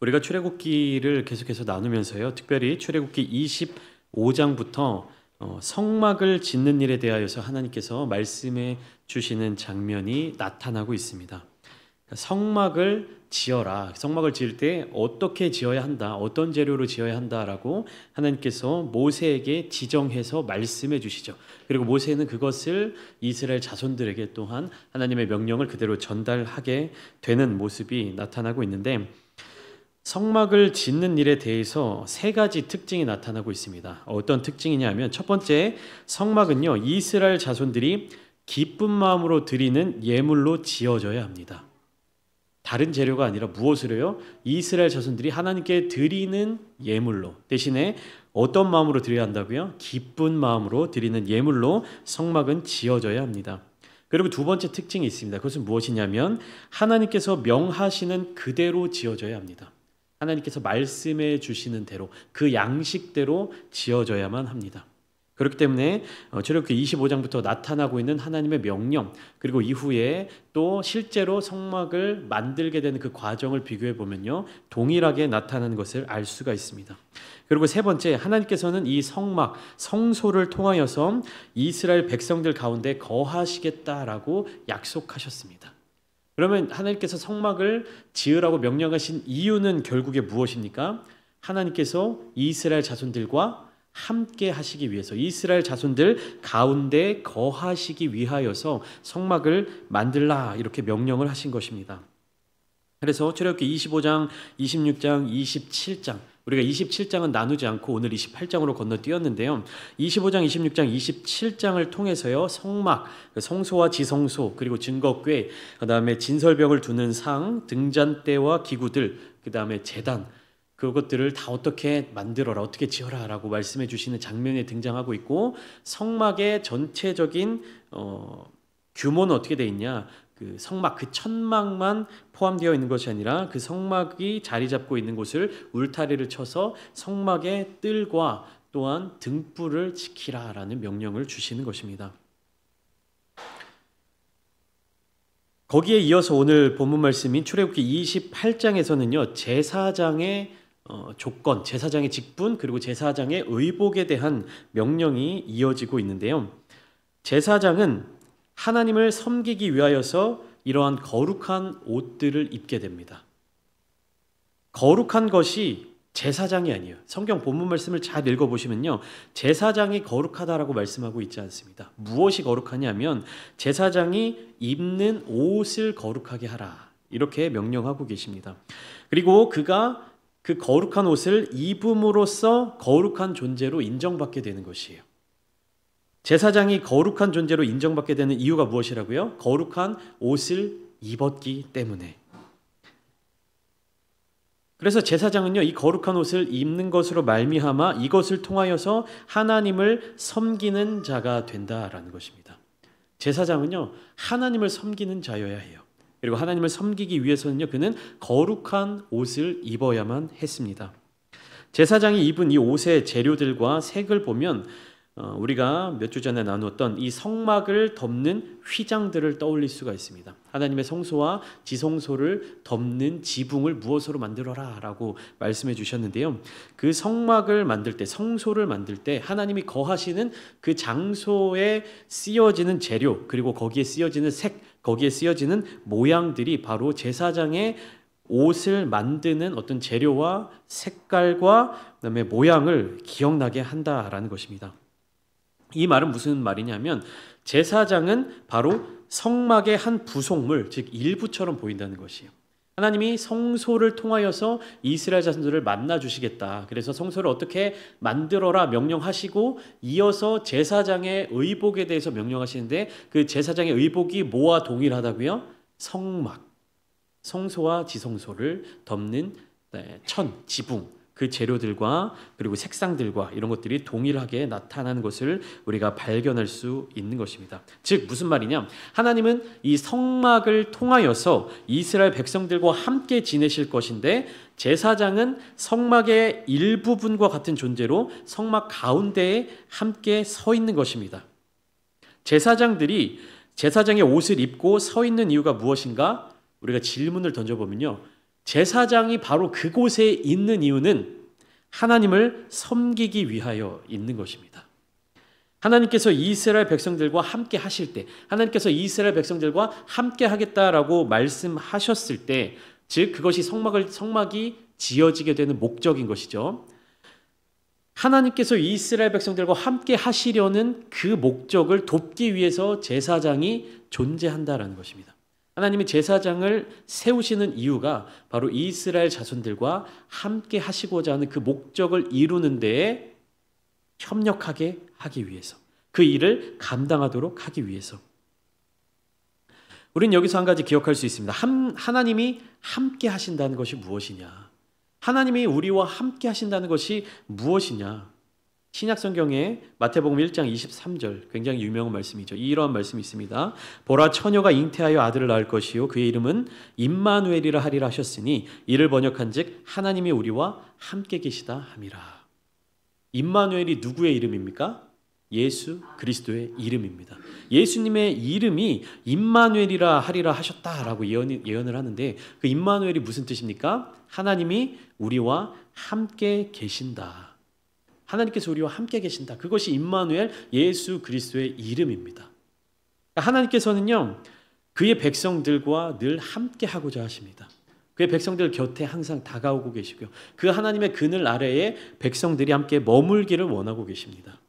우리가 출애굽기를 계속해서 나누면서요. 특별히 출애굽기 25장부터 성막을 짓는 일에 대하여서 하나님께서 말씀해 주시는 장면이 나타나고 있습니다. 성막을 지어라. 성막을 지을 때 어떻게 지어야 한다. 어떤 재료로 지어야 한다라고 하나님께서 모세에게 지정해서 말씀해 주시죠. 그리고 모세는 그것을 이스라엘 자손들에게 또한 하나님의 명령을 그대로 전달하게 되는 모습이 나타나고 있는데, 성막을 짓는 일에 대해서 세 가지 특징이 나타나고 있습니다. 어떤 특징이냐면, 첫 번째, 성막은요, 이스라엘 자손들이 기쁜 마음으로 드리는 예물로 지어져야 합니다. 다른 재료가 아니라 무엇으로요? 이스라엘 자손들이 하나님께 드리는 예물로, 대신에 어떤 마음으로 드려야 한다고요? 기쁜 마음으로 드리는 예물로 성막은 지어져야 합니다. 그리고 두 번째 특징이 있습니다. 그것은 무엇이냐면, 하나님께서 명하시는 그대로 지어져야 합니다. 하나님께서 말씀해 주시는 대로, 그 양식대로 지어져야만 합니다. 그렇기 때문에 출애굽기 25장부터 나타나고 있는 하나님의 명령, 그리고 이후에 또 실제로 성막을 만들게 되는 그 과정을 비교해 보면요, 동일하게 나타나는 것을 알 수가 있습니다. 그리고 세 번째, 하나님께서는 이 성막, 성소를 통하여서 이스라엘 백성들 가운데 거하시겠다라고 약속하셨습니다. 그러면 하나님께서 성막을 지으라고 명령하신 이유는 결국에 무엇입니까? 하나님께서 이스라엘 자손들과 함께 하시기 위해서, 이스라엘 자손들 가운데 거하시기 위하여서 성막을 만들라, 이렇게 명령을 하신 것입니다. 그래서 출애굽기 25장, 26장, 27장, 우리가 27장은 나누지 않고 오늘 28장으로 건너뛰었는데요. 25장, 26장, 27장을 통해서요, 성막, 성소와 지성소, 그리고 증거궤, 그다음에 진설병을 두는 상, 등잔대와 기구들, 그다음에 제단, 그것들을 다 어떻게 만들어라, 어떻게 지어라 라고 말씀해 주시는 장면이 등장하고 있고, 성막의 전체적인 규모는 어떻게 되어 있냐, 그 성막, 그 천막만 포함되어 있는 것이 아니라 그 성막이 자리 잡고 있는 곳을 울타리를 쳐서 성막의 뜰과 또한 등불을 지키라라는 명령을 주시는 것입니다. 거기에 이어서 오늘 본문 말씀인 출애굽기 28장에서는요, 제사장의 조건, 제사장의 직분, 그리고 제사장의 의복에 대한 명령이 이어지고 있는데요. 제사장은 하나님을 섬기기 위하여서 이러한 거룩한 옷들을 입게 됩니다. 거룩한 것이 제사장이 아니에요. 성경 본문 말씀을 잘 읽어보시면요, 제사장이 거룩하다라고 말씀하고 있지 않습니다. 무엇이 거룩하냐면, 제사장이 입는 옷을 거룩하게 하라, 이렇게 명령하고 계십니다. 그리고 그가 그 거룩한 옷을 입음으로써 거룩한 존재로 인정받게 되는 것이에요. 제사장이 거룩한 존재로 인정받게 되는 이유가 무엇이라고요? 거룩한 옷을 입었기 때문에. 그래서 제사장은요, 이 거룩한 옷을 입는 것으로 말미암아 이것을 통하여서 하나님을 섬기는 자가 된다라는 것입니다. 제사장은요, 하나님을 섬기는 자여야 해요. 그리고 하나님을 섬기기 위해서는요, 그는 거룩한 옷을 입어야만 했습니다. 제사장이 입은 이 옷의 재료들과 색을 보면 우리가 몇 주 전에 나누었던 이 성막을 덮는 휘장들을 떠올릴 수가 있습니다. 하나님의 성소와 지성소를 덮는 지붕을 무엇으로 만들어라 라고 말씀해 주셨는데요. 그 성막을 만들 때, 성소를 만들 때 하나님이 거하시는 그 장소에 쓰여지는 재료, 그리고 거기에 쓰여지는 색, 거기에 쓰여지는 모양들이 바로 제사장의 옷을 만드는 어떤 재료와 색깔과 그다음에 모양을 기억나게 한다라는 것입니다. 이 말은 무슨 말이냐면, 제사장은 바로 성막의 한 부속물, 즉 일부처럼 보인다는 것이에요. 하나님이 성소를 통하여서 이스라엘 자손들을 만나 주시겠다. 그래서 성소를 어떻게 만들어라 명령하시고, 이어서 제사장의 의복에 대해서 명령하시는데, 그 제사장의 의복이 뭐와 동일하다고요? 성막, 성소와 지성소를 덮는 천, 지붕, 그 재료들과 그리고 색상들과 이런 것들이 동일하게 나타나는 것을 우리가 발견할 수 있는 것입니다. 즉 무슨 말이냐, 하나님은 이 성막을 통하여서 이스라엘 백성들과 함께 지내실 것인데, 제사장은 성막의 일부분과 같은 존재로 성막 가운데에 함께 서 있는 것입니다. 제사장들이 제사장의 옷을 입고 서 있는 이유가 무엇인가? 우리가 질문을 던져보면요, 제사장이 바로 그곳에 있는 이유는 하나님을 섬기기 위하여 있는 것입니다. 하나님께서 이스라엘 백성들과 함께 하실 때, 하나님께서 이스라엘 백성들과 함께 하겠다라고 말씀하셨을 때, 즉 그것이 성막이 지어지게 되는 목적인 것이죠. 하나님께서 이스라엘 백성들과 함께 하시려는 그 목적을 돕기 위해서 제사장이 존재한다라는 것입니다. 하나님이 제사장을 세우시는 이유가 바로 이스라엘 자손들과 함께 하시고자 하는 그 목적을 이루는 데에 협력하게 하기 위해서, 그 일을 감당하도록 하기 위해서. 우리는 여기서 한 가지 기억할 수 있습니다. 하나님이 함께 하신다는 것이 무엇이냐? 하나님이 우리와 함께 하신다는 것이 무엇이냐? 신약 성경에 마태복음 1장 23절, 굉장히 유명한 말씀이죠. 이러한 말씀이 있습니다. 보라, 처녀가 잉태하여 아들을 낳을 것이요 그의 이름은 임마누엘이라 하리라 하셨으니 이를 번역한즉 하나님이 우리와 함께 계시다 함이라. 임마누엘이 누구의 이름입니까? 예수 그리스도의 이름입니다. 예수님의 이름이 임마누엘이라 하리라 하셨다라고 예언을 하는데, 그 임마누엘이 무슨 뜻입니까? 하나님이 우리와 함께 계신다. 하나님께서 우리와 함께 계신다. 그것이 임마누엘, 예수 그리스도의 이름입니다. 하나님께서는요, 그의 백성들과 늘 함께 하고자 하십니다. 그의 백성들 곁에 항상 다가오고 계시고요, 그 하나님의 그늘 아래에 백성들이 함께 머물기를 원하고 계십니다.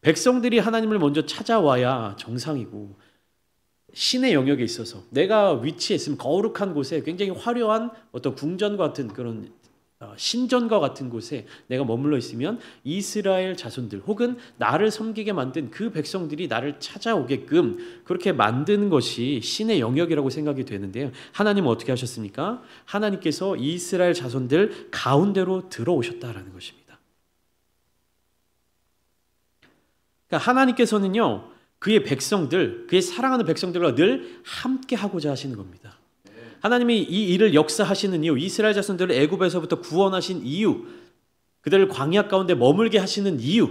백성들이 하나님을 먼저 찾아와야 정상이고, 신의 영역에 있어서 내가 위치에 있으면 거룩한 곳에, 굉장히 화려한 어떤 궁전 같은 그런 신전과 같은 곳에 내가 머물러 있으면 이스라엘 자손들 혹은 나를 섬기게 만든 그 백성들이 나를 찾아오게끔 그렇게 만드는 것이 신의 영역이라고 생각이 되는데요, 하나님은 어떻게 하셨습니까? 하나님께서 이스라엘 자손들 가운데로 들어오셨다라는 것입니다. 그러니까 하나님께서는요, 그의 백성들, 그의 사랑하는 백성들과 늘 함께 하고자 하시는 겁니다. 하나님이 이 일을 역사하시는 이유, 이스라엘 자손들을 애굽에서부터 구원하신 이유, 그들을 광야 가운데 머물게 하시는 이유,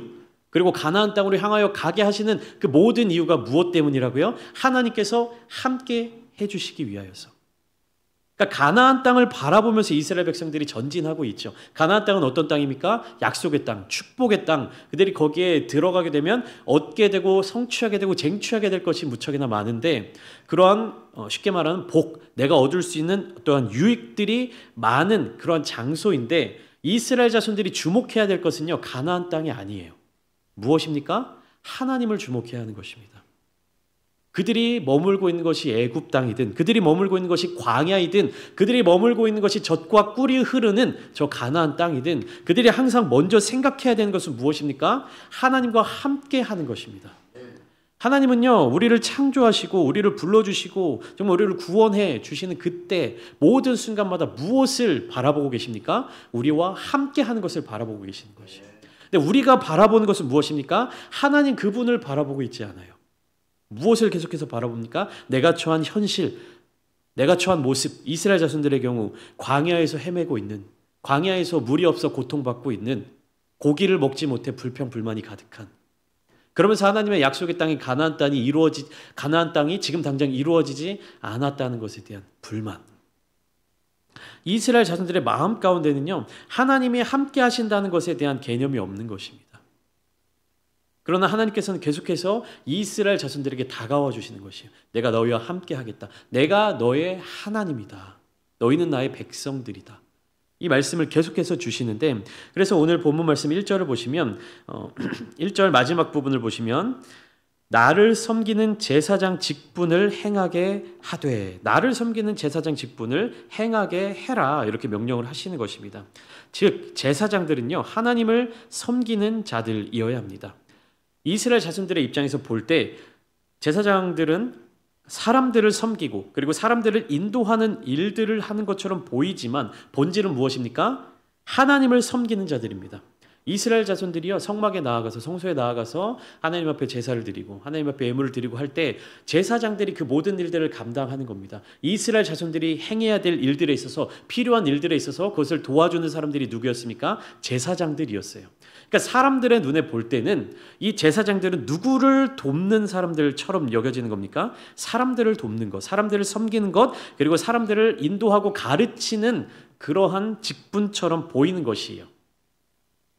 그리고 가나안 땅으로 향하여 가게 하시는 그 모든 이유가 무엇 때문이라고요? 하나님께서 함께 해주시기 위하여서. 그러니까 가나안 땅을 바라보면서 이스라엘 백성들이 전진하고 있죠. 가나안 땅은 어떤 땅입니까? 약속의 땅, 축복의 땅. 그들이 거기에 들어가게 되면 얻게 되고 성취하게 되고 쟁취하게 될 것이 무척이나 많은데, 그러한 쉽게 말하는 복, 내가 얻을 수 있는 또한 유익들이 많은 그러한 장소인데, 이스라엘 자손들이 주목해야 될 것은요, 가나안 땅이 아니에요. 무엇입니까? 하나님을 주목해야 하는 것입니다. 그들이 머물고 있는 것이 애굽 땅이든, 그들이 머물고 있는 것이 광야이든, 그들이 머물고 있는 것이 젖과 꿀이 흐르는 저 가나안 땅이든, 그들이 항상 먼저 생각해야 되는 것은 무엇입니까? 하나님과 함께 하는 것입니다. 하나님은요, 우리를 창조하시고 우리를 불러주시고 정말 우리를 구원해 주시는 그때 모든 순간마다 무엇을 바라보고 계십니까? 우리와 함께 하는 것을 바라보고 계시는 것이에요. 근데 우리가 바라보는 것은 무엇입니까? 하나님 그분을 바라보고 있지 않아요. 무엇을 계속해서 바라봅니까? 내가 처한 현실, 내가 처한 모습, 이스라엘 자손들의 경우 광야에서 헤매고 있는, 광야에서 물이 없어 고통받고 있는, 고기를 먹지 못해 불평불만이 가득한, 그러면서 하나님의 약속의 땅인 가나안 땅이 지금 당장 이루어지지 않았다는 것에 대한 불만. 이스라엘 자손들의 마음 가운데는요, 하나님이 함께 하신다는 것에 대한 개념이 없는 것입니다. 그러나 하나님께서는 계속해서 이스라엘 자손들에게 다가와 주시는 것이에요. 내가 너희와 함께 하겠다. 내가 너의 하나님이다. 너희는 나의 백성들이다. 이 말씀을 계속해서 주시는데, 그래서 오늘 본문 말씀 1절을 보시면 1절 마지막 부분을 보시면 나를 섬기는 제사장 직분을 행하게 하되, 나를 섬기는 제사장 직분을 행하게 해라, 이렇게 명령을 하시는 것입니다. 즉 제사장들은요, 하나님을 섬기는 자들이어야 합니다. 이스라엘 자손들의 입장에서 볼 때 제사장들은 사람들을 섬기고 그리고 사람들을 인도하는 일들을 하는 것처럼 보이지만 본질은 무엇입니까? 하나님을 섬기는 자들입니다. 이스라엘 자손들이요 성막에 나아가서 성소에 나아가서 하나님 앞에 제사를 드리고 하나님 앞에 예물을 드리고 할 때 제사장들이 그 모든 일들을 감당하는 겁니다. 이스라엘 자손들이 행해야 될 일들에 있어서 필요한 일들에 있어서 그것을 도와주는 사람들이 누구였습니까? 제사장들이었어요. 그러니까 사람들의 눈에 볼 때는 이 제사장들은 누구를 돕는 사람들처럼 여겨지는 겁니까? 사람들을 돕는 것, 사람들을 섬기는 것, 그리고 사람들을 인도하고 가르치는 그러한 직분처럼 보이는 것이에요.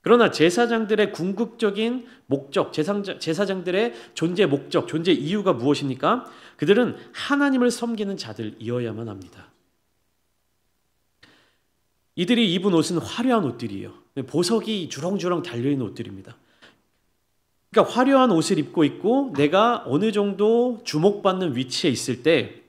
그러나 제사장들의 궁극적인 목적, 제사장들의 존재 목적, 존재 이유가 무엇입니까? 그들은 하나님을 섬기는 자들이어야만 합니다. 이들이 입은 옷은 화려한 옷들이에요. 보석이 주렁주렁 달려있는 옷들입니다. 그러니까 화려한 옷을 입고 있고 내가 어느 정도 주목받는 위치에 있을 때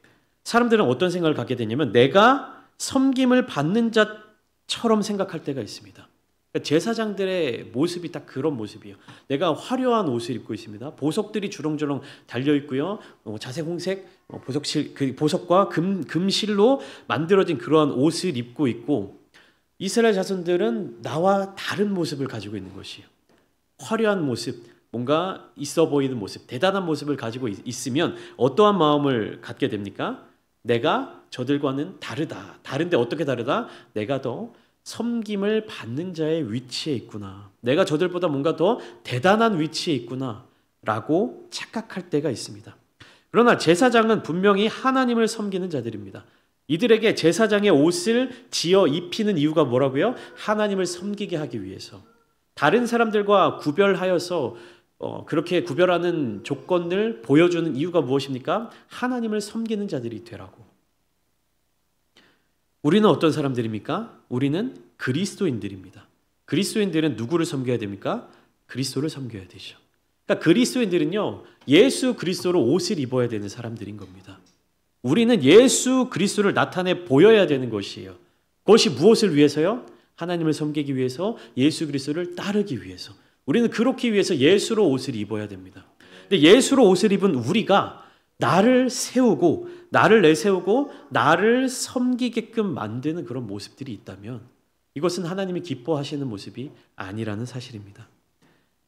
사람들은 어떤 생각을 갖게 되냐면 내가 섬김을 받는 자처럼 생각할 때가 있습니다. 그러니까 제사장들의 모습이 딱 그런 모습이에요. 내가 화려한 옷을 입고 있습니다. 보석들이 주렁주렁 달려 있고요. 자색 홍색 보석실, 그 보석과 금실로 만들어진 그러한 옷을 입고 있고 이스라엘 자손들은 나와 다른 모습을 가지고 있는 것이에요. 화려한 모습, 뭔가 있어 보이는 모습, 대단한 모습을 가지고 있으면 어떠한 마음을 갖게 됩니까? 내가 저들과는 다르다. 다른데 어떻게 다르다? 내가 더 섬김을 받는 자의 위치에 있구나. 내가 저들보다 뭔가 더 대단한 위치에 있구나 라고 착각할 때가 있습니다. 그러나 제사장은 분명히 하나님을 섬기는 자들입니다. 이들에게 제사장의 옷을 지어 입히는 이유가 뭐라고요? 하나님을 섬기게 하기 위해서. 다른 사람들과 구별하여서 그렇게 구별하는 조건을 보여주는 이유가 무엇입니까? 하나님을 섬기는 자들이 되라고. 우리는 어떤 사람들입니까? 우리는 그리스도인들입니다. 그리스도인들은 누구를 섬겨야 됩니까? 그리스도를 섬겨야 되죠. 그러니까 그리스도인들은요, 예수 그리스도로 옷을 입어야 되는 사람들인 겁니다. 우리는 예수 그리스도를 나타내 보여야 되는 것이에요. 그것이 무엇을 위해서요? 하나님을 섬기기 위해서, 예수 그리스도를 따르기 위해서. 우리는 그렇기 위해서 예수로 옷을 입어야 됩니다. 근데 예수로 옷을 입은 우리가 나를 세우고 나를 내세우고 나를 섬기게끔 만드는 그런 모습들이 있다면 이것은 하나님이 기뻐하시는 모습이 아니라는 사실입니다.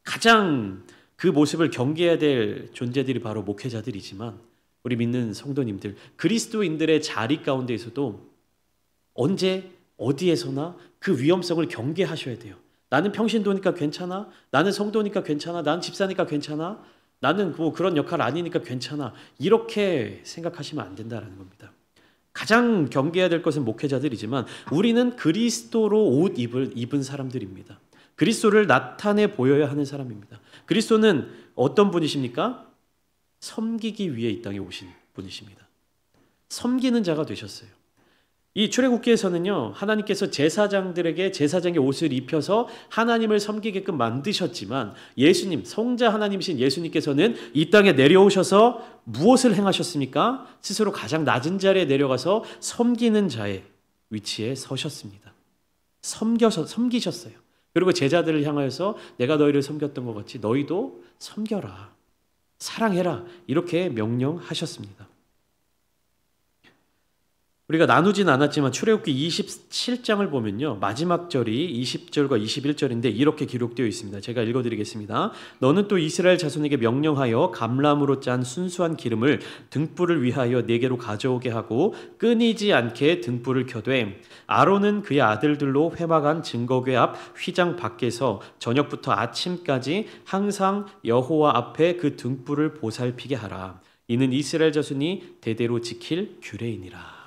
가장 그 모습을 경계해야 될 존재들이 바로 목회자들이지만 우리 믿는 성도님들, 그리스도인들의 자리 가운데에서도 언제 어디에서나 그 위험성을 경계하셔야 돼요. 나는 평신도니까 괜찮아? 나는 성도니까 괜찮아? 나는 집사니까 괜찮아? 나는 뭐 그런 역할 아니니까 괜찮아. 이렇게 생각하시면 안 된다는 겁니다. 가장 경계해야 될 것은 목회자들이지만 우리는 그리스도로 옷 입은 사람들입니다. 그리스도를 나타내 보여야 하는 사람입니다. 그리스도는 어떤 분이십니까? 섬기기 위해 이 땅에 오신 분이십니다. 섬기는 자가 되셨어요. 이 출애굽기에서는요, 하나님께서 제사장들에게 제사장의 옷을 입혀서 하나님을 섬기게끔 만드셨지만 예수님, 성자 하나님이신 예수님께서는 이 땅에 내려오셔서 무엇을 행하셨습니까? 스스로 가장 낮은 자리에 내려가서 섬기는 자의 위치에 서셨습니다. 섬기셨어요. 그리고 제자들을 향하여서 내가 너희를 섬겼던 것 같이 너희도 섬겨라, 사랑해라, 이렇게 명령하셨습니다. 우리가 나누진 않았지만 출애굽기 27장을 보면요, 마지막 절이 20절과 21절인데 이렇게 기록되어 있습니다. 제가 읽어드리겠습니다. 너는 또 이스라엘 자손에게 명령하여 감람으로 짠 순수한 기름을 등불을 위하여 네게로 가져오게 하고 끊이지 않게 등불을 켜되 아론은 그의 아들들로 회막안 증거궤 앞 휘장 밖에서 저녁부터 아침까지 항상 여호와 앞에 그 등불을 보살피게 하라. 이는 이스라엘 자손이 대대로 지킬 규례이니라.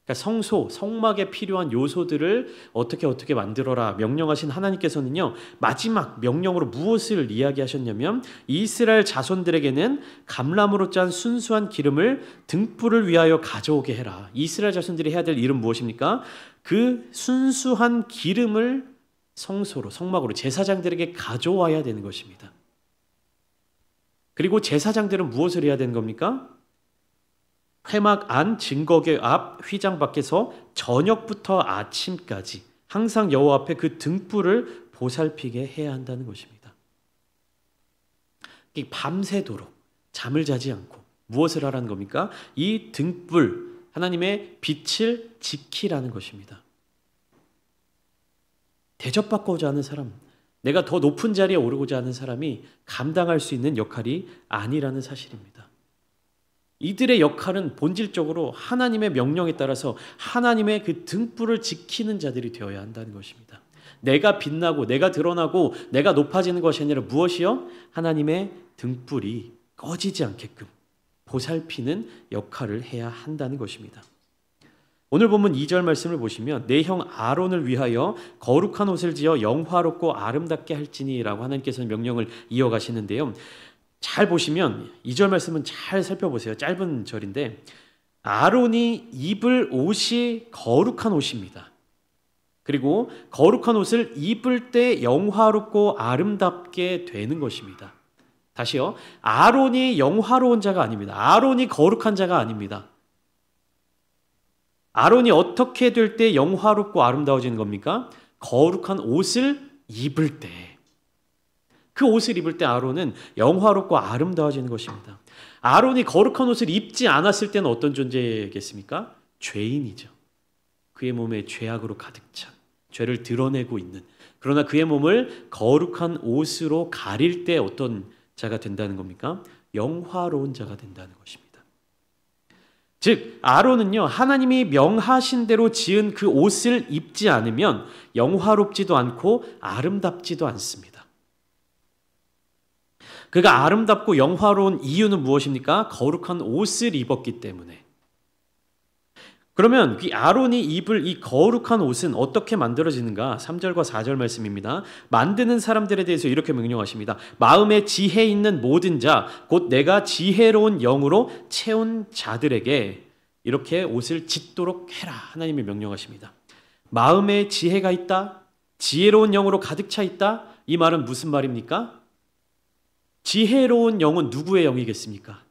그러니까 성소, 성막에 필요한 요소들을 어떻게 만들어라 명령하신 하나님께서는요, 마지막 명령으로 무엇을 이야기하셨냐면 이스라엘 자손들에게는 감람으로 짠 순수한 기름을 등불을 위하여 가져오게 해라. 이스라엘 자손들이 해야 될 일은 무엇입니까? 그 순수한 기름을 성소로, 성막으로 제사장들에게 가져와야 되는 것입니다. 그리고 제사장들은 무엇을 해야 되는 겁니까? 회막 안 증거궤 앞 휘장 밖에서 저녁부터 아침까지 항상 여호와 앞에 그 등불을 보살피게 해야 한다는 것입니다. 밤새도록 잠을 자지 않고 무엇을 하라는 겁니까? 이 등불, 하나님의 빛을 지키라는 것입니다. 대접받고자 하는 사람, 내가 더 높은 자리에 오르고자 하는 사람이 감당할 수 있는 역할이 아니라는 사실입니다. 이들의 역할은 본질적으로 하나님의 명령에 따라서 하나님의 그 등불을 지키는 자들이 되어야 한다는 것입니다. 내가 빛나고 내가 드러나고 내가 높아지는 것이 아니라 무엇이요? 하나님의 등불이 꺼지지 않게끔 보살피는 역할을 해야 한다는 것입니다. 오늘 본문 2절 말씀을 보시면 내 형 아론을 위하여 거룩한 옷을 지어 영화롭고 아름답게 할지니 라고 하나님께서는 명령을 이어가시는데요. 잘 보시면 2절 말씀은 잘 살펴보세요. 짧은 절인데 아론이 입을 옷이 거룩한 옷입니다. 그리고 거룩한 옷을 입을 때 영화롭고 아름답게 되는 것입니다. 다시요. 아론이 영화로운 자가 아닙니다. 아론이 거룩한 자가 아닙니다. 아론이 어떻게 될 때 영화롭고 아름다워지는 겁니까? 거룩한 옷을 입을 때. 그 옷을 입을 때 아론은 영화롭고 아름다워지는 것입니다. 아론이 거룩한 옷을 입지 않았을 때는 어떤 존재겠습니까? 죄인이죠. 그의 몸에 죄악으로 가득 찬, 죄를 드러내고 있는, 그러나 그의 몸을 거룩한 옷으로 가릴 때 어떤 자가 된다는 겁니까? 영화로운 자가 된다는 것입니다. 즉 아론은요, 하나님이 명하신 대로 지은 그 옷을 입지 않으면 영화롭지도 않고 아름답지도 않습니다. 그가 아름답고 영화로운 이유는 무엇입니까? 거룩한 옷을 입었기 때문에. 그러면 이 아론이 입을 이 거룩한 옷은 어떻게 만들어지는가? 3절과 4절 말씀입니다. 만드는 사람들에 대해서 이렇게 명령하십니다. 마음에 지혜 있는 모든 자, 곧 내가 지혜로운 영으로 채운 자들에게 이렇게 옷을 짓도록 해라. 하나님이 명령하십니다. 마음에 지혜가 있다? 지혜로운 영으로 가득 차 있다? 이 말은 무슨 말입니까? 지혜로운 영은 누구의 영이겠습니까?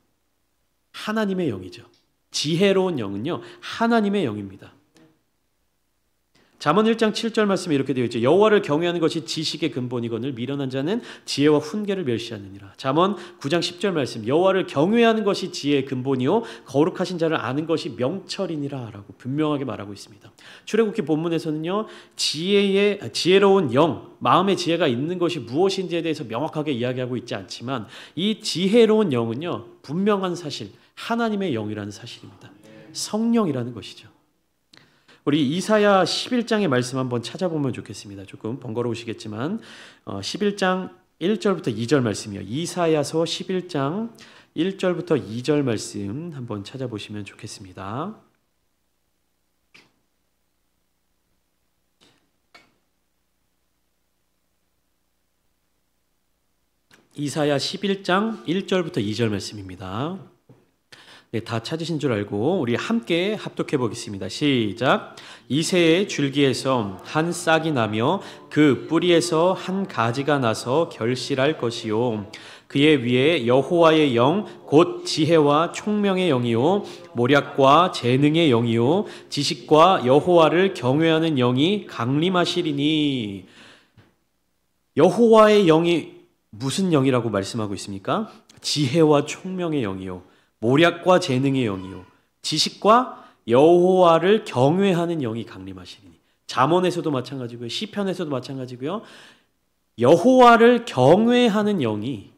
하나님의 영이죠. 지혜로운 영은요, 하나님의 영입니다. 잠언 1장 7절 말씀에 이렇게 되어 있죠. 여호와를 경외하는 것이 지식의 근본이거늘 미련한 자는 지혜와 훈계를 멸시하느니라. 잠언 9장 10절 말씀, 여호와를 경외하는 것이 지혜의 근본이요 거룩하신 자를 아는 것이 명철이니라 라고 분명하게 말하고 있습니다. 출애굽기 본문에서는요, 지혜로운 영, 마음의 지혜가 있는 것이 무엇인지에 대해서 명확하게 이야기하고 있지 않지만 이 지혜로운 영은요, 분명한 사실, 하나님의 영이라는 사실입니다. 성령이라는 것이죠. 우리 이사야 11장의 말씀 한번 찾아보면 좋겠습니다. 조금 번거로우시겠지만 11장 1절부터 2절 말씀이요. 이사야서 11장 1절부터 2절 말씀 한번 찾아보시면 좋겠습니다. 이사야 11장 1절부터 2절 말씀입니다. 네, 다 찾으신 줄 알고 우리 함께 합독해 보겠습니다. 시작. 이새의 줄기에서 한 싹이 나며 그 뿌리에서 한 가지가 나서 결실할 것이요 그의 위에 여호와의 영 곧 지혜와 총명의 영이요 모략과 재능의 영이요 지식과 여호와를 경외하는 영이 강림하시리니. 여호와의 영이 무슨 영이라고 말씀하고 있습니까? 지혜와 총명의 영이요 모략과 재능의 영이요 지식과 여호와를 경외하는 영이 강림하시리니. 잠언에서도 마찬가지고요, 시편에서도 마찬가지고요, 여호와를 경외하는 영이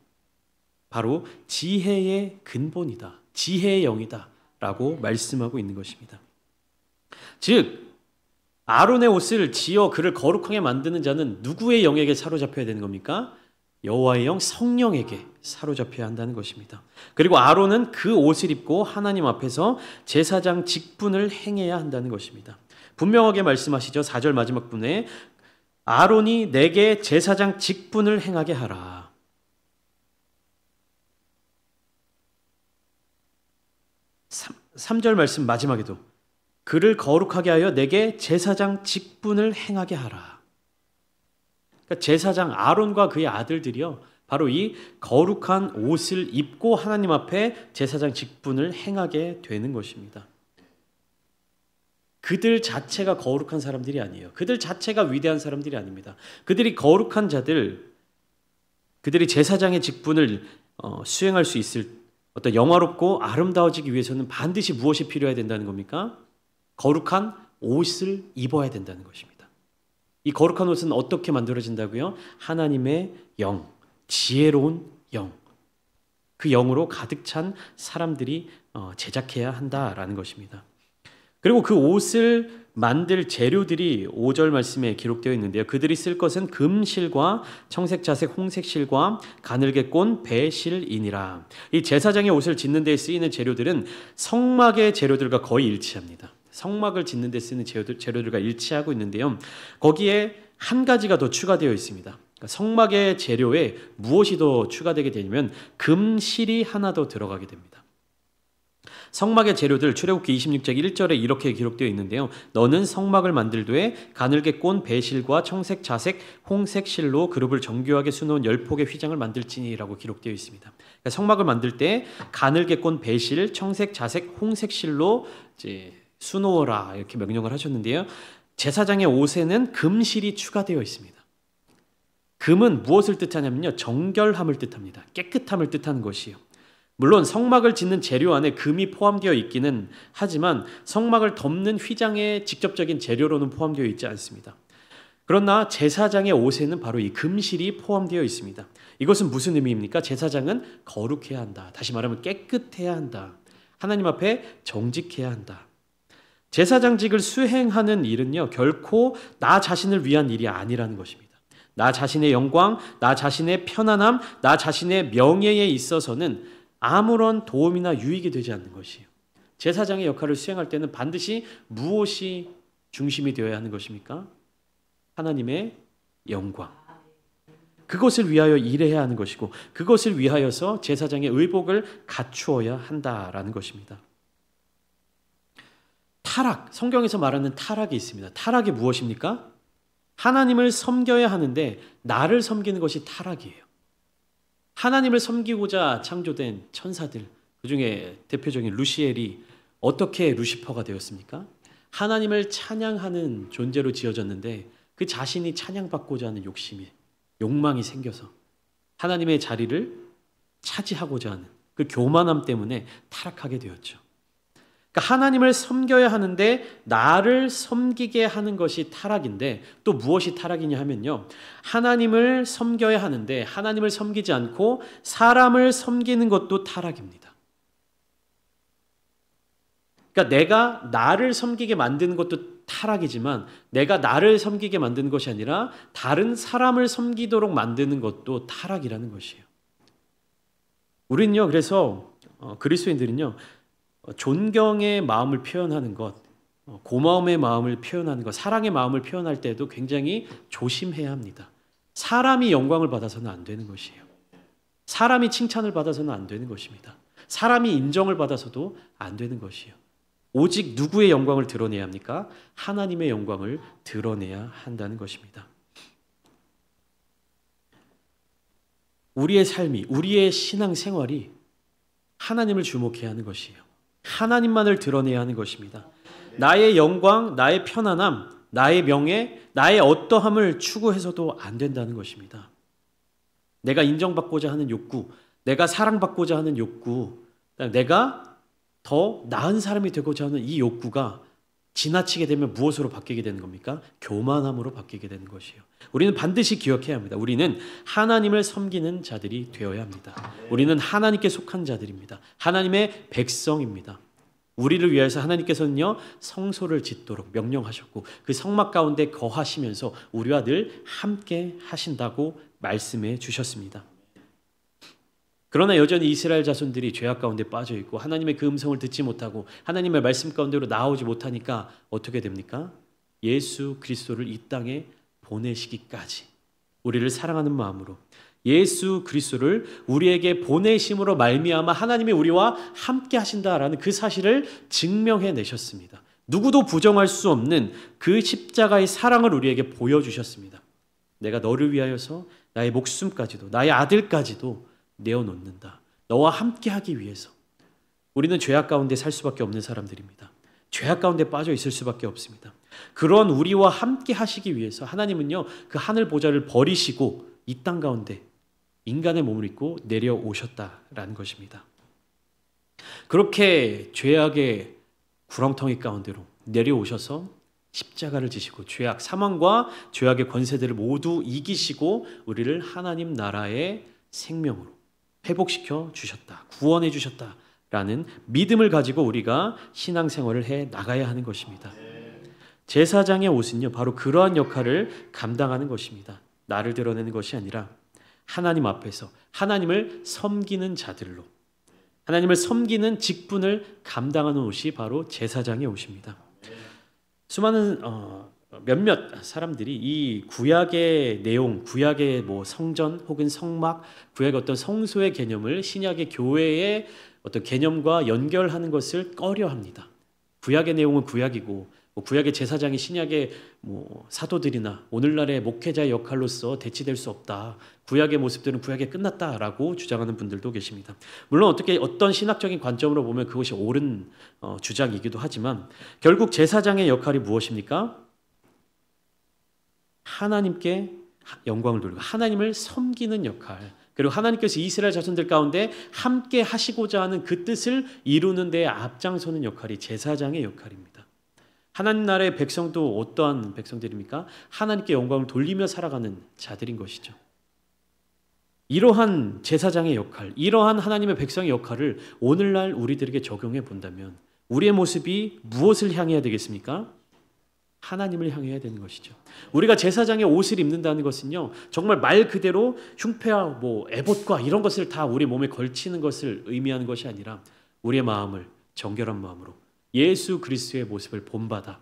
바로 지혜의 근본이다, 지혜의 영이다 라고 말씀하고 있는 것입니다. 즉 아론의 옷을 지어 그를 거룩하게 만드는 자는 누구의 영에게 사로잡혀야 되는 겁니까? 여호와의 영, 성령에게 사로잡혀야 한다는 것입니다. 그리고 아론은 그 옷을 입고 하나님 앞에서 제사장 직분을 행해야 한다는 것입니다. 분명하게 말씀하시죠. 4절 마지막 분에 아론이 내게 제사장 직분을 행하게 하라. 3절 말씀 마지막에도 그를 거룩하게 하여 내게 제사장 직분을 행하게 하라. 그러니까 제사장 아론과 그의 아들들이요, 바로 이 거룩한 옷을 입고 하나님 앞에 제사장 직분을 행하게 되는 것입니다. 그들 자체가 거룩한 사람들이 아니에요. 그들 자체가 위대한 사람들이 아닙니다. 그들이 거룩한 자들, 그들이 제사장의 직분을 수행할 수 있을 어떤 영화롭고 아름다워지기 위해서는 반드시 무엇이 필요해야 된다는 겁니까? 거룩한 옷을 입어야 된다는 것입니다. 이 거룩한 옷은 어떻게 만들어진다고요? 하나님의 영, 지혜로운 영, 그 영으로 가득 찬 사람들이 제작해야 한다라는 것입니다. 그리고 그 옷을 만들 재료들이 5절 말씀에 기록되어 있는데요. 그들이 쓸 것은 금실과 청색, 자색, 홍색 실과 가늘게 꼰 배실이니라. 이 제사장의 옷을 짓는 데 쓰이는 재료들은 성막의 재료들과 거의 일치합니다. 성막을 짓는 데 쓰는 재료들과 일치하고 있는데요. 거기에 한 가지가 더 추가되어 있습니다. 그러니까 성막의 재료에 무엇이 더 추가되게 되냐면 금실이 하나 더 들어가게 됩니다. 성막의 재료들 출애굽기 26장 1절에 이렇게 기록되어 있는데요. 너는 성막을 만들되 가늘게 꼰 배실과 청색, 자색, 홍색 실로 그룹을 정교하게 수놓은 10폭의 휘장을 만들지니라고 기록되어 있습니다. 그러니까 성막을 만들 때 가늘게 꼰 배실, 청색, 자색, 홍색 실로 이제 수놓으라 이렇게 명령을 하셨는데요. 제사장의 옷에는 금실이 추가되어 있습니다. 금은 무엇을 뜻하냐면요. 정결함을 뜻합니다. 깨끗함을 뜻하는 것이요. 물론 성막을 짓는 재료 안에 금이 포함되어 있기는 하지만 성막을 덮는 휘장의 직접적인 재료로는 포함되어 있지 않습니다. 그러나 제사장의 옷에는 바로 이 금실이 포함되어 있습니다. 이것은 무슨 의미입니까? 제사장은 거룩해야 한다. 다시 말하면 깨끗해야 한다. 하나님 앞에 정직해야 한다. 제사장직을 수행하는 일은요, 결코 나 자신을 위한 일이 아니라는 것입니다. 나 자신의 영광, 나 자신의 편안함, 나 자신의 명예에 있어서는 아무런 도움이나 유익이 되지 않는 것이에요. 제사장의 역할을 수행할 때는 반드시 무엇이 중심이 되어야 하는 것입니까? 하나님의 영광. 그것을 위하여 일해야 하는 것이고 그것을 위하여서 제사장의 의복을 갖추어야 한다라는 것입니다. 타락, 성경에서 말하는 타락이 있습니다. 타락이 무엇입니까? 하나님을 섬겨야 하는데 나를 섬기는 것이 타락이에요. 하나님을 섬기고자 창조된 천사들, 그중에 대표적인 루시엘이 어떻게 루시퍼가 되었습니까? 하나님을 찬양하는 존재로 지어졌는데 그 자신이 찬양받고자 하는 욕망이 생겨서 하나님의 자리를 차지하고자 하는 그 교만함 때문에 타락하게 되었죠. 그러니까 하나님을 섬겨야 하는데 나를 섬기게 하는 것이 타락인데 또 무엇이 타락이냐 하면요. 하나님을 섬겨야 하는데 하나님을 섬기지 않고 사람을 섬기는 것도 타락입니다. 그러니까 내가 나를 섬기게 만드는 것도 타락이지만 내가 나를 섬기게 만드는 것이 아니라 다른 사람을 섬기도록 만드는 것도 타락이라는 것이에요. 우리는요. 그래서 그리스도인들은요. 존경의 마음을 표현하는 것, 고마움의 마음을 표현하는 것, 사랑의 마음을 표현할 때도 굉장히 조심해야 합니다. 사람이 영광을 받아서는 안 되는 것이에요. 사람이 칭찬을 받아서는 안 되는 것입니다. 사람이 인정을 받아서도 안 되는 것이에요. 오직 누구의 영광을 드러내야 합니까? 하나님의 영광을 드러내야 한다는 것입니다. 우리의 삶이, 우리의 신앙생활이 하나님을 주목해야 하는 것이에요. 하나님만을 드러내야 하는 것입니다. 나의 영광, 나의 편안함, 나의 명예, 나의 어떠함을 추구해서도 안 된다는 것입니다. 내가 인정받고자 하는 욕구, 내가 사랑받고자 하는 욕구, 내가 더 나은 사람이 되고자 하는 이 욕구가 지나치게 되면 무엇으로 바뀌게 되는 겁니까? 교만함으로 바뀌게 되는 것이에요. 우리는 반드시 기억해야 합니다. 우리는 하나님을 섬기는 자들이 되어야 합니다. 우리는 하나님께 속한 자들입니다. 하나님의 백성입니다. 우리를 위해서 하나님께서는요 성소를 짓도록 명령하셨고 그 성막 가운데 거하시면서 우리와 늘 함께 하신다고 말씀해 주셨습니다. 그러나 여전히 이스라엘 자손들이 죄악 가운데 빠져 있고 하나님의 그 음성을 듣지 못하고 하나님의 말씀 가운데로 나오지 못하니까 어떻게 됩니까? 예수 그리스도를 이 땅에 보내시기까지 우리를 사랑하는 마음으로 예수 그리스도를 우리에게 보내심으로 말미암아 하나님이 우리와 함께 하신다라는 그 사실을 증명해 내셨습니다. 누구도 부정할 수 없는 그 십자가의 사랑을 우리에게 보여주셨습니다. 내가 너를 위하여서 나의 목숨까지도 나의 아들까지도 내어놓는다. 너와 함께 하기 위해서. 우리는 죄악 가운데 살 수밖에 없는 사람들입니다. 죄악 가운데 빠져 있을 수밖에 없습니다. 그런 우리와 함께 하시기 위해서 하나님은요 그 하늘 보좌를 버리시고 이 땅 가운데 인간의 몸을 입고 내려오셨다라는 것입니다. 그렇게 죄악의 구렁텅이 가운데로 내려오셔서 십자가를 지시고 죄악, 사망과 죄악의 권세들을 모두 이기시고 우리를 하나님 나라의 생명으로 회복시켜 주셨다. 구원해 주셨다라는 믿음을 가지고 우리가 신앙생활을 해 나가야 하는 것입니다. 제사장의 옷은요, 바로 그러한 역할을 감당하는 것입니다. 나를 드러내는 것이 아니라 하나님 앞에서 하나님을 섬기는 자들로, 하나님을 섬기는 직분을 감당하는 옷이 바로 제사장의 옷입니다. 수많은 몇몇 사람들이 이 구약의 내용, 구약의 뭐 성전 혹은 성막, 구약의 어떤 성소의 개념을 신약의 교회의 어떤 개념과 연결하는 것을 꺼려합니다. 구약의 내용은 구약이고 구약의 제사장이 신약의 사도들이나 오늘날의 목회자의 역할로서 대치될 수 없다. 구약의 모습들은 구약에 끝났다라고 주장하는 분들도 계십니다. 물론 어떤 신학적인 관점으로 보면 그것이 옳은 주장이기도 하지만 결국 제사장의 역할이 무엇입니까? 하나님께 영광을 돌리고 하나님을 섬기는 역할, 그리고 하나님께서 이스라엘 자손들 가운데 함께 하시고자 하는 그 뜻을 이루는 데 앞장서는 역할이 제사장의 역할입니다. 하나님 나라의 백성도 어떠한 백성들입니까? 하나님께 영광을 돌리며 살아가는 자들인 것이죠. 이러한 제사장의 역할, 이러한 하나님의 백성의 역할을 오늘날 우리들에게 적용해 본다면 우리의 모습이 무엇을 향해야 되겠습니까? 하나님을 향해야 되는 것이죠. 우리가 제사장의 옷을 입는다는 것은요, 정말 말 그대로 흉패와 에봇과 이런 것을 다 우리 몸에 걸치는 것을 의미하는 것이 아니라 우리의 마음을 정결한 마음으로 예수 그리스도의 모습을 본받아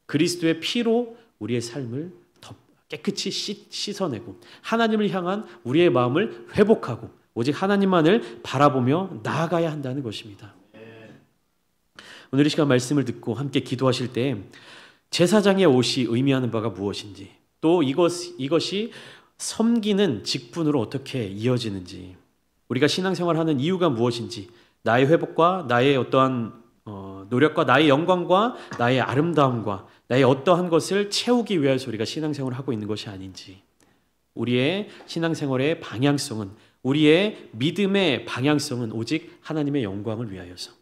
그리스도의 피로 우리의 삶을 더 깨끗이 씻어내고 하나님을 향한 우리의 마음을 회복하고 오직 하나님만을 바라보며 나아가야 한다는 것입니다. 오늘 이 시간 말씀을 듣고 함께 기도하실 때 제사장의 옷이 의미하는 바가 무엇인지, 또 이것이 섬기는 직분으로 어떻게 이어지는지, 우리가 신앙생활하는 이유가 무엇인지, 나의 회복과 나의 어떠한 노력과 나의 영광과 나의 아름다움과 나의 어떠한 것을 채우기 위해서 우리가 신앙생활을 하고 있는 것이 아닌지, 우리의 신앙생활의 방향성은, 우리의 믿음의 방향성은 오직 하나님의 영광을 위하여서,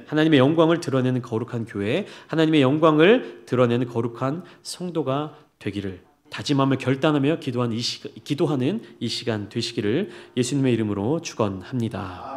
하나님의 영광을 드러내는 거룩한 교회, 하나님의 영광을 드러내는 거룩한 성도가 되기를 다짐하며 결단하며 기도하는 이 시간 되시기를 예수님의 이름으로 축원합니다.